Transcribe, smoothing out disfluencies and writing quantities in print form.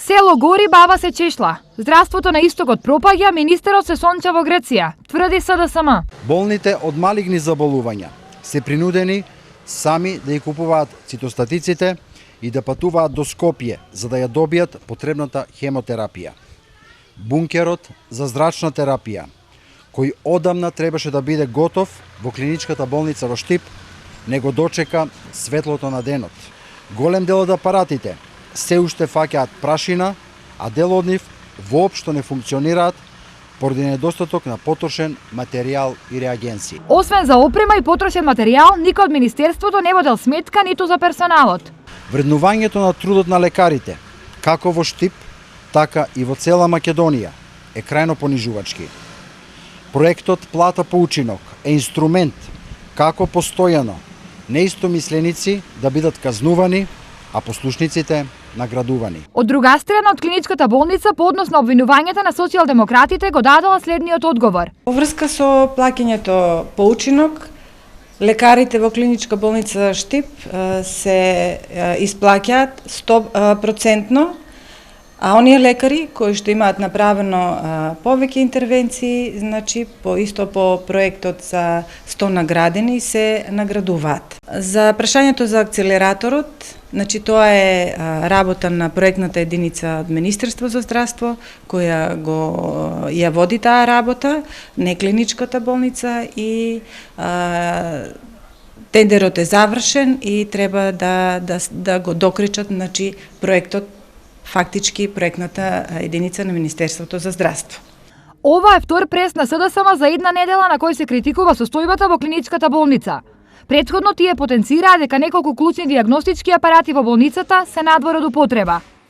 Село гори, баба се чешла. Здравството на истокот пропаѓа, министерот се сонча во Греција, тврди СДСМ. Болните од малигни заболувања се принудени сами да ја купуваат цитостатиците и да патуваат до Скопје за да ја добијат потребната хемотерапија. Бункерот за зрачна терапија, кој одамна требаше да биде готов во клиничката болница во Штип, не го дочека светлото на денот. Голем дел од апаратите се уште фаќаат прашина, а дел од нив воопшто не функционираат поради недостаток на потрошен материјал и реагенции. Освен за опрема и потрошен материјал, никој од министерството не водел сметка ниту за персоналот. Вреднувањето на трудот на лекарите, како во Штип, така и во цела Македонија, е крајно понижувачки. Проектот Плата по учинок е инструмент како постојано неистомисленици да бидат казнувани, а послушниците наградувани. Од друга страна, од клиничката болница по однос на обвинувањата на социјалдемократите го дадоа следниот одговор. Во врска со плаќањето по учинок, лекарите во клиничка болница Штип се исплаќаат 100%, а оние лекари кои што имаат направено повеќе интервенции, значи по проектот за 100 наградени се наградуваат. За прашањето за акцелераторот, значи тоа е работа на проектната единица од Министерство за здравство која ја води таа работа, не клиничката болница, и тендерот е завршен и треба да го докричат, значи проектот, фактички проектната единица на Министерството за здравство. Ова е втор прес на СДСМ за една недела на кој се критикува состојбата во клиничката болница. Претходно тие потенцираа дека неколку клучни дијагностички апарати во болницата се надвор од употреба.